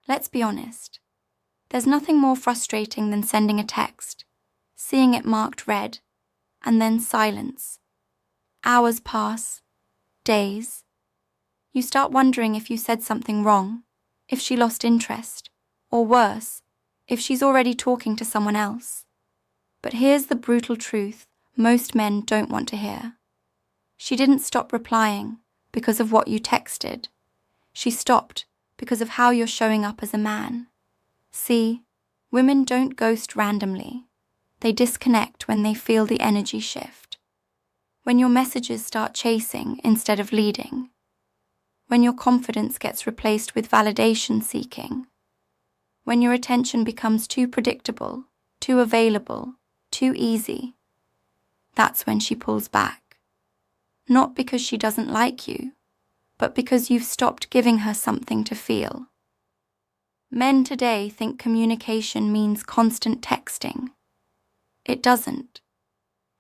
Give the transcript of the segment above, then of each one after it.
Let's be honest. There's nothing more frustrating than sending a text, seeing it marked read, and then silence. Hours pass, days. You start wondering if you said something wrong, if she lost interest, or worse, if she's already talking to someone else. But here's the brutal truth most men don't want to hear. She didn't stop replying because of what you texted. She stopped because of how you're showing up as a man. See, women don't ghost randomly. They disconnect when they feel the energy shift. When your messages start chasing instead of leading. When your confidence gets replaced with validation seeking. When your attention becomes too predictable, too available, too easy. That's when she pulls back. Not because she doesn't like you, but because you've stopped giving her something to feel. Men today think communication means constant texting. It doesn't.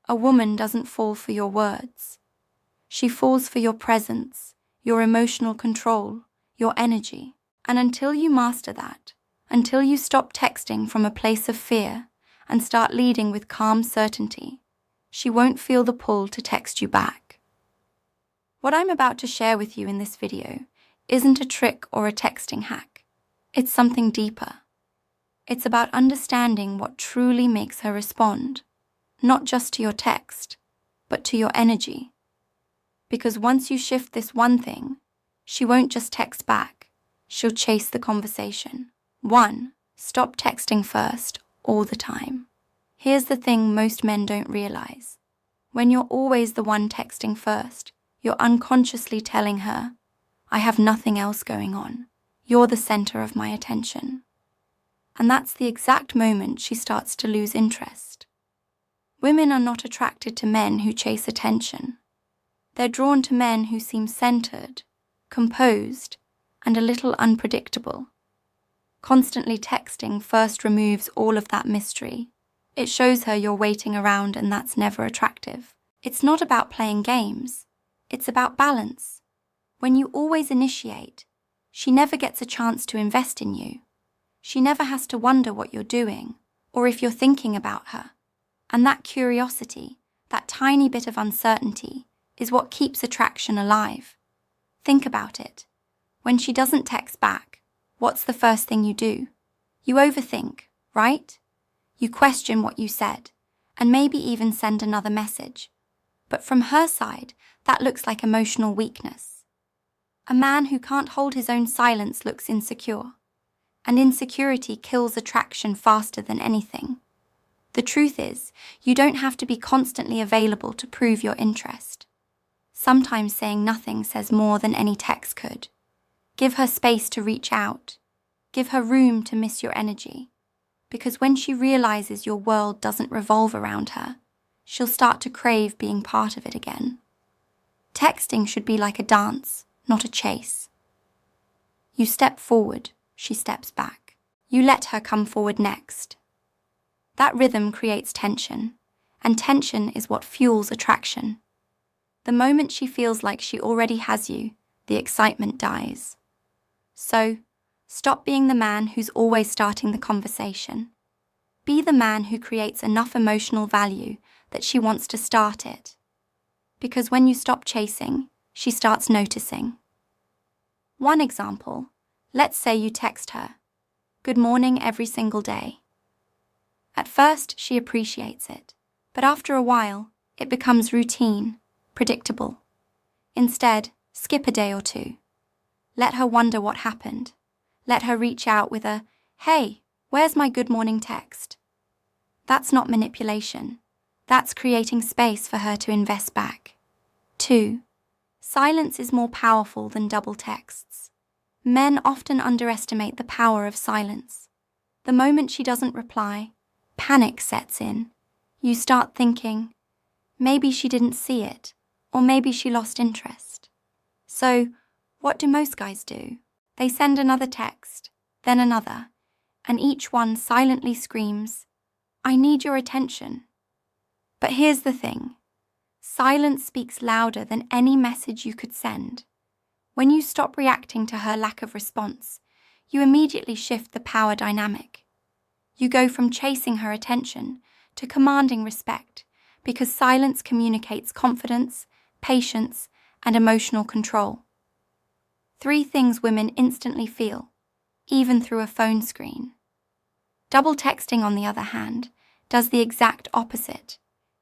A woman doesn't fall for your words. She falls for your presence, your emotional control, your energy. And until you master that, until you stop texting from a place of fear and start leading with calm certainty, she won't feel the pull to text you back. What I'm about to share with you in this video isn't a trick or a texting hack. It's something deeper. It's about understanding what truly makes her respond, not just to your text, but to your energy. Because once you shift this one thing, she won't just text back, she'll chase the conversation. 1. Stop texting first, all the time. Here's the thing most men don't realize. When you're always the one texting first, you're unconsciously telling her, I have nothing else going on. You're the center of my attention. And that's the exact moment she starts to lose interest. Women are not attracted to men who chase attention. They're drawn to men who seem centered, composed, and a little unpredictable. Constantly texting first removes all of that mystery. It shows her you're waiting around, and that's never attractive. It's not about playing games. It's about balance. When you always initiate, she never gets a chance to invest in you. She never has to wonder what you're doing or if you're thinking about her. And that curiosity, that tiny bit of uncertainty, is what keeps attraction alive. Think about it. When she doesn't text back, what's the first thing you do? You overthink, right? You question what you said, and maybe even send another message. But from her side, that looks like emotional weakness. A man who can't hold his own silence looks insecure, and insecurity kills attraction faster than anything. The truth is, you don't have to be constantly available to prove your interest. Sometimes saying nothing says more than any text could. Give her space to reach out. Give her room to miss your energy. Because when she realizes your world doesn't revolve around her, she'll start to crave being part of it again. Texting should be like a dance, not a chase. You step forward, she steps back. You let her come forward next. That rhythm creates tension, and tension is what fuels attraction. The moment she feels like she already has you, the excitement dies. So, stop being the man who's always starting the conversation. Be the man who creates enough emotional value that she wants to start it. Because when you stop chasing, she starts noticing. One example, let's say you text her, "Good morning" every single day. At first, she appreciates it, but after a while, it becomes routine, predictable. Instead, skip a day or two. Let her wonder what happened. Let her reach out with a, "Hey, where's my good morning text?" That's not manipulation. That's creating space for her to invest back. 2. Silence is more powerful than double texts. Men often underestimate the power of silence. The moment she doesn't reply, panic sets in. You start thinking, maybe she didn't see it, or maybe she lost interest. So, what do most guys do? They send another text, then another, and each one silently screams, "I need your attention." But here's the thing. Silence speaks louder than any message you could send. When you stop reacting to her lack of response, you immediately shift the power dynamic. You go from chasing her attention to commanding respect, because silence communicates confidence, patience, and emotional control. 3 things women instantly feel, even through a phone screen. Double texting, on the other hand, does the exact opposite.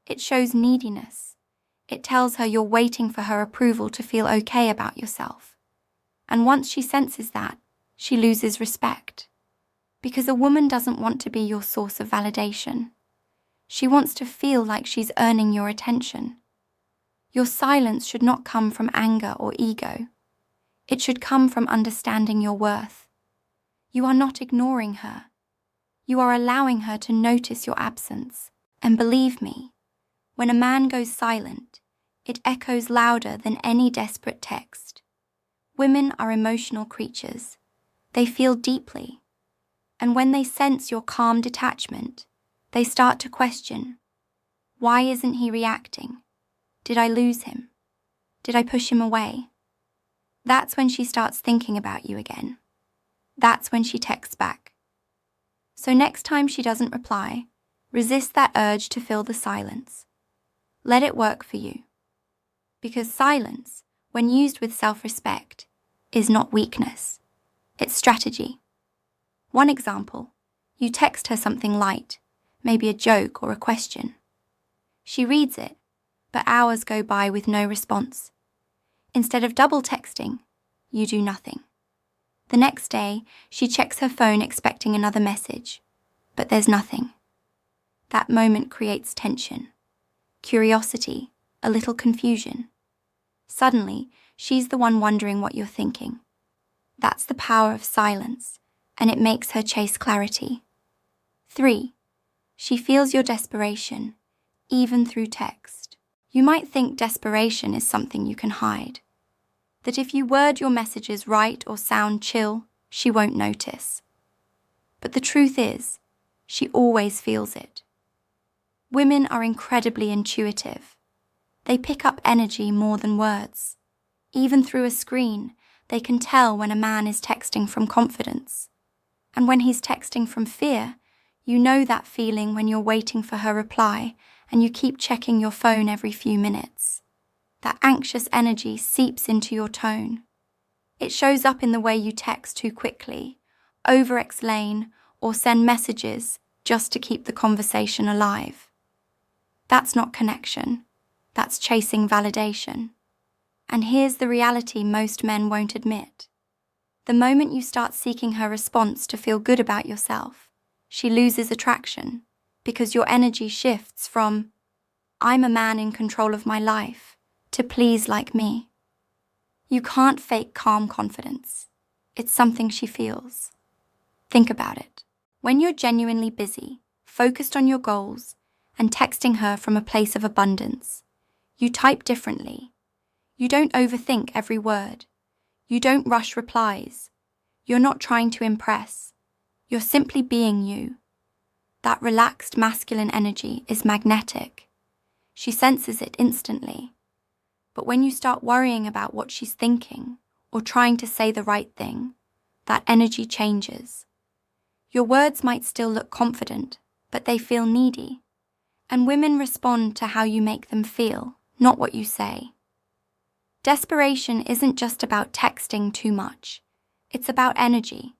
It shows neediness. It tells her you're waiting for her approval to feel okay about yourself. And once she senses that, she loses respect. Because a woman doesn't want to be your source of validation. She wants to feel like she's earning your attention. Your silence should not come from anger or ego. It should come from understanding your worth. You are not ignoring her. You are allowing her to notice your absence. And believe me, when a man goes silent, it echoes louder than any desperate text. Women are emotional creatures. They feel deeply. And when they sense your calm detachment, they start to question, why isn't he reacting? Did I lose him? Did I push him away? That's when she starts thinking about you again. That's when she texts back. So next time she doesn't reply, resist that urge to fill the silence. Let it work for you. Because silence, when used with self-respect, is not weakness. It's strategy. One example, you text her something light, maybe a joke or a question. She reads it, but hours go by with no response. Instead of double texting, you do nothing. The next day, she checks her phone expecting another message, but there's nothing. That moment creates tension, curiosity, a little confusion. Suddenly, she's the one wondering what you're thinking. That's the power of silence, and it makes her chase clarity. 3. She feels your desperation, even through text. You might think desperation is something you can hide. That if you word your messages right or sound chill, she won't notice. But the truth is, she always feels it. Women are incredibly intuitive. They pick up energy more than words. Even through a screen, they can tell when a man is texting from confidence. And when he's texting from fear, you know that feeling when you're waiting for her reply and you keep checking your phone every few minutes. That anxious energy seeps into your tone. It shows up in the way you text too quickly, over-explain, or send messages just to keep the conversation alive. That's not connection. That's chasing validation. And here's the reality most men won't admit. The moment you start seeking her response to feel good about yourself, she loses attraction because your energy shifts from, I'm a man in control of my life, to please like me. You can't fake calm confidence. It's something she feels. Think about it. When you're genuinely busy, focused on your goals, and texting her from a place of abundance, you type differently. You don't overthink every word. You don't rush replies. You're not trying to impress. You're simply being you. That relaxed masculine energy is magnetic. She senses it instantly. But when you start worrying about what she's thinking or trying to say the right thing, that energy changes. Your words might still look confident, but they feel needy. And women respond to how you make them feel, not what you say. Desperation isn't just about texting too much. It's about energy.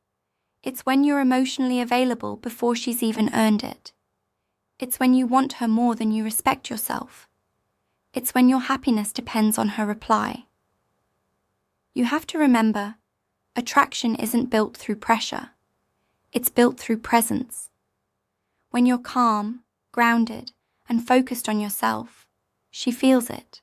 It's when you're emotionally available before she's even earned it. It's when you want her more than you respect yourself. It's when your happiness depends on her reply. You have to remember, attraction isn't built through pressure. It's built through presence. When you're calm, grounded, and focused on yourself, she feels it.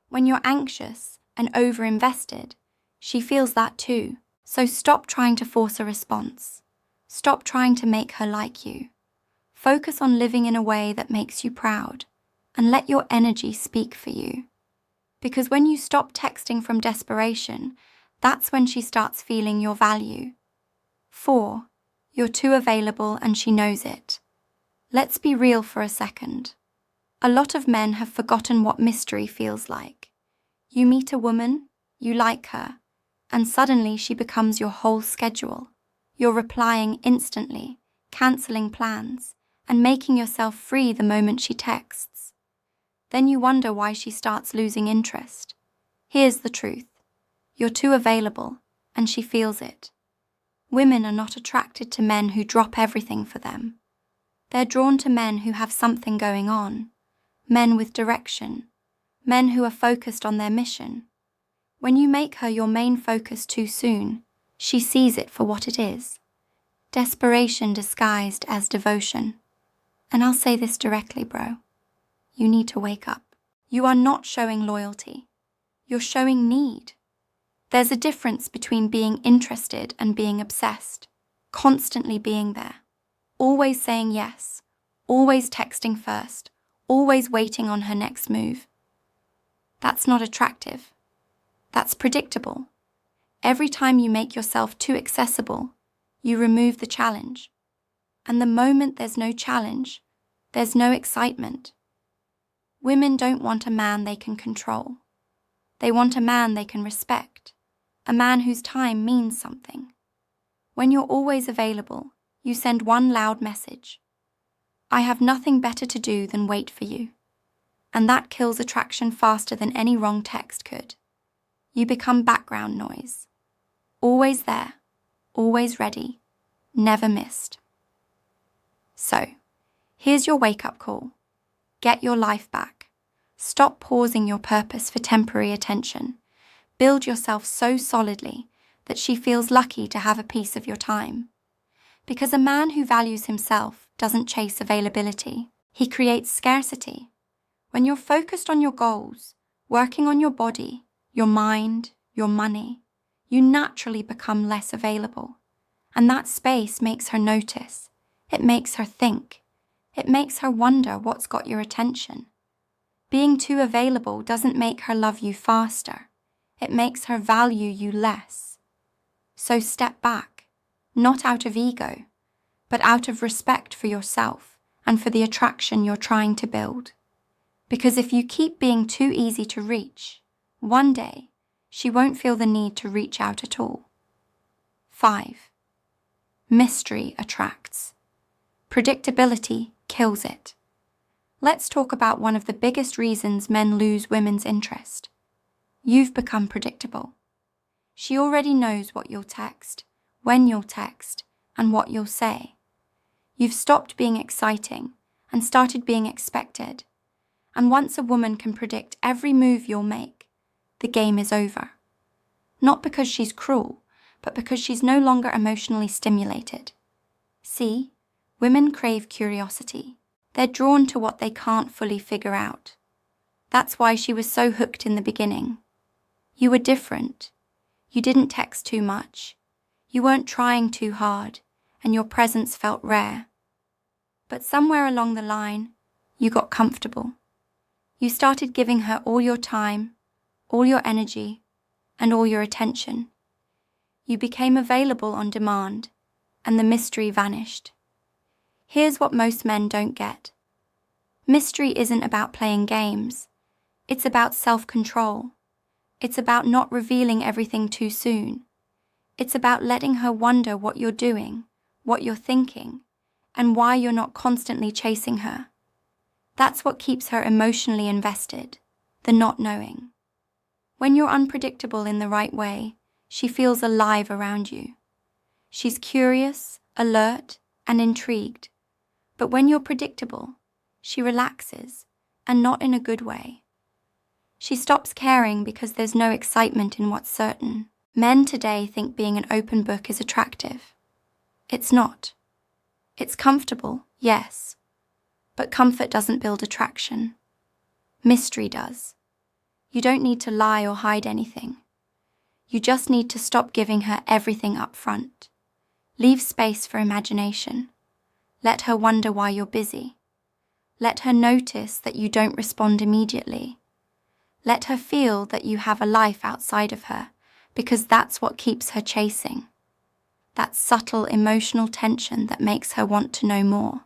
When you're anxious and over-invested, she feels that too. So stop trying to force a response. Stop trying to make her like you. Focus on living in a way that makes you proud, and let your energy speak for you. Because when you stop texting from desperation, that's when she starts feeling your value. 4. You're too available and she knows it. Let's be real for a second. A lot of men have forgotten what mystery feels like. You meet a woman, you like her, and suddenly she becomes your whole schedule. You're replying instantly, cancelling plans, and making yourself free the moment she texts. Then you wonder why she starts losing interest. Here's the truth. You're too available, and she feels it. Women are not attracted to men who drop everything for them. They're drawn to men who have something going on, men with direction, men who are focused on their mission. When you make her your main focus too soon, she sees it for what it is. Desperation disguised as devotion. And I'll say this directly, bro. You need to wake up. You are not showing loyalty. You're showing need. There's a difference between being interested and being obsessed, constantly being there, always saying yes, always texting first, always waiting on her next move. That's not attractive. That's predictable. Every time you make yourself too accessible, you remove the challenge. And the moment there's no challenge, there's no excitement. Women don't want a man they can control. They want a man they can respect, a man whose time means something. When you're always available, you send one loud message. I have nothing better to do than wait for you. And that kills attraction faster than any wrong text could. You become background noise. Always there, always ready, never missed. So, here's your wake-up call. Get your life back. Stop pausing your purpose for temporary attention. Build yourself so solidly that she feels lucky to have a piece of your time. Because a man who values himself doesn't chase availability. He creates scarcity. When you're focused on your goals, working on your body, your mind, your money, you naturally become less available. And that space makes her notice. It makes her think. It makes her wonder what's got your attention. Being too available doesn't make her love you faster. It makes her value you less. So step back, not out of ego, but out of respect for yourself and for the attraction you're trying to build. Because if you keep being too easy to reach, one day she won't feel the need to reach out at all. 5. Mystery attracts. Predictability kills it. Let's talk about one of the biggest reasons men lose women's interest. You've become predictable. She already knows what you'll text, when you'll text, and what you'll say. You've stopped being exciting and started being expected. And once a woman can predict every move you'll make, the game is over. Not because she's cruel, but because she's no longer emotionally stimulated. See, women crave curiosity. They're drawn to what they can't fully figure out. That's why she was so hooked in the beginning. You were different. You didn't text too much. You weren't trying too hard, and your presence felt rare. But somewhere along the line, you got comfortable. You started giving her all your time, all your energy, and all your attention. You became available on demand, and the mystery vanished. Here's what most men don't get. Mystery isn't about playing games. It's about self-control. It's about not revealing everything too soon. It's about letting her wonder what you're doing, what you're thinking, and why you're not constantly chasing her. That's what keeps her emotionally invested, the not knowing. When you're unpredictable in the right way, she feels alive around you. She's curious, alert, and intrigued. But when you're predictable, she relaxes, and not in a good way. She stops caring because there's no excitement in what's certain. Men today think being an open book is attractive. It's not. It's comfortable, yes. But comfort doesn't build attraction. Mystery does. You don't need to lie or hide anything. You just need to stop giving her everything up front. Leave space for imagination. Let her wonder why you're busy. Let her notice that you don't respond immediately. Let her feel that you have a life outside of her, because that's what keeps her chasing. That subtle emotional tension that makes her want to know more.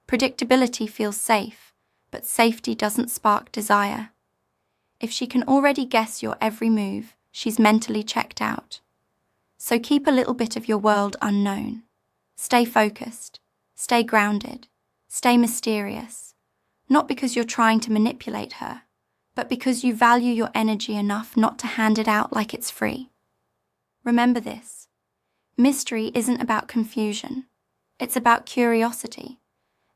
Predictability feels safe, but safety doesn't spark desire. If she can already guess your every move, she's mentally checked out. So keep a little bit of your world unknown. Stay focused, stay grounded, stay mysterious. Not because you're trying to manipulate her, but because you value your energy enough not to hand it out like it's free. Remember this. Mystery isn't about confusion. It's about curiosity.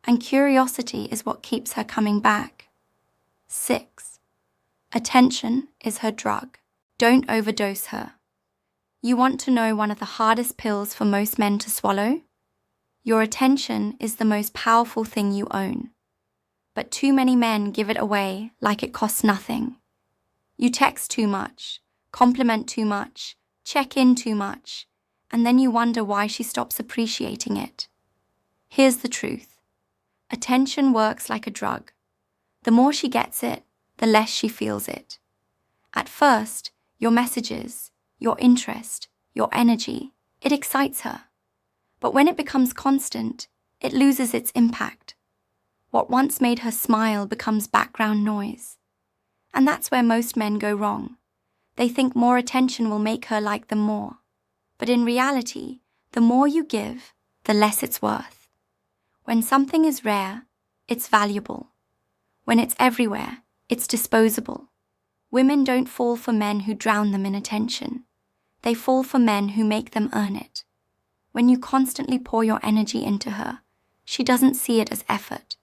And curiosity is what keeps her coming back. 6. Attention is her drug. Don't overdose her. You want to know one of the hardest pills for most men to swallow? Your attention is the most powerful thing you own. But too many men give it away like it costs nothing. You text too much, compliment too much, check in too much, and then you wonder why she stops appreciating it. Here's the truth. Attention works like a drug. The more she gets it, the less she feels it. At first, your messages, your interest, your energy, it excites her. But when it becomes constant, it loses its impact. What once made her smile becomes background noise. And that's where most men go wrong. They think more attention will make her like them more. But in reality, the more you give, the less it's worth. When something is rare, it's valuable. When it's everywhere, it's disposable. Women don't fall for men who drown them in attention. They fall for men who make them earn it. When you constantly pour your energy into her, she doesn't see it as effort.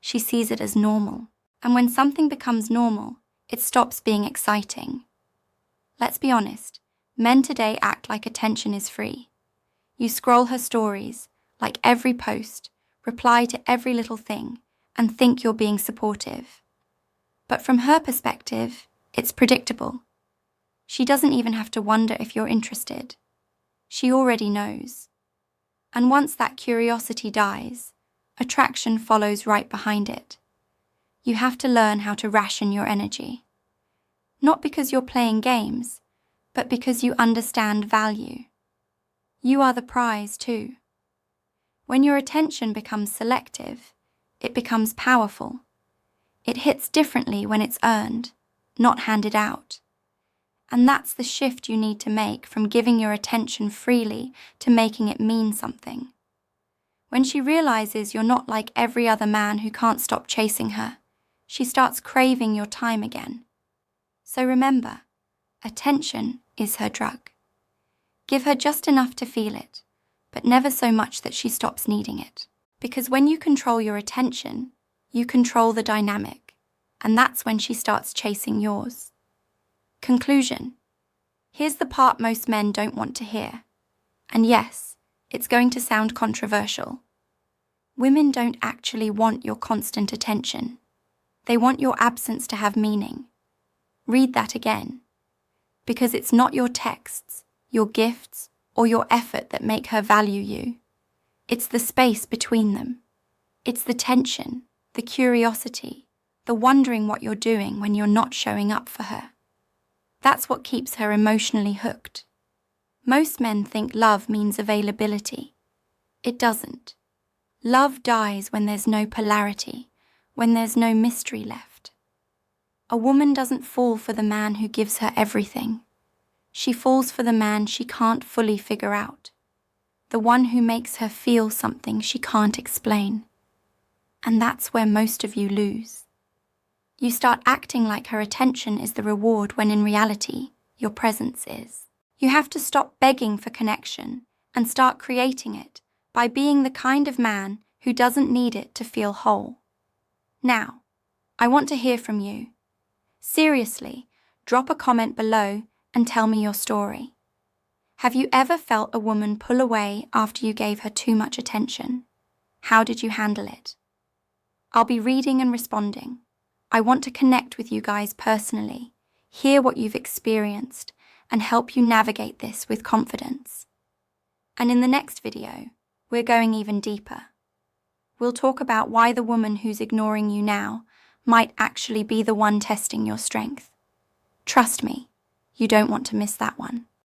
She sees it as normal. And when something becomes normal, it stops being exciting. Let's be honest, men today act like attention is free. You scroll her stories, like every post, reply to every little thing, and think you're being supportive. But from her perspective, it's predictable. She doesn't even have to wonder if you're interested. She already knows. And once that curiosity dies, attraction follows right behind it. You have to learn how to ration your energy. Not because you're playing games, but because you understand value. You are the prize too. When your attention becomes selective, it becomes powerful. It hits differently when it's earned, not handed out. And that's the shift you need to make from giving your attention freely to making it mean something. When she realizes you're not like every other man who can't stop chasing her, she starts craving your time again. So remember, attention is her drug. Give her just enough to feel it, but never so much that she stops needing it. Because when you control your attention, you control the dynamic, and that's when she starts chasing yours. Conclusion. Here's the part most men don't want to hear. And yes, it's going to sound controversial. Women don't actually want your constant attention. They want your absence to have meaning. Read that again. Because it's not your texts, your gifts, or your effort that make her value you. It's the space between them. It's the tension, the curiosity, the wondering what you're doing when you're not showing up for her. That's what keeps her emotionally hooked. Most men think love means availability. It doesn't. Love dies when there's no polarity, when there's no mystery left. A woman doesn't fall for the man who gives her everything. She falls for the man she can't fully figure out, the one who makes her feel something she can't explain. And that's where most of you lose. You start acting like her attention is the reward when in reality, your presence is. You have to stop begging for connection and start creating it by being the kind of man who doesn't need it to feel whole. Now, I want to hear from you. Seriously, drop a comment below and tell me your story. Have you ever felt a woman pull away after you gave her too much attention? How did you handle it? I'll be reading and responding. I want to connect with you guys personally, hear what you've experienced, and help you navigate this with confidence. And in the next video, we're going even deeper. We'll talk about why the woman who's ignoring you now might actually be the one testing your strength. Trust me, you don't want to miss that one.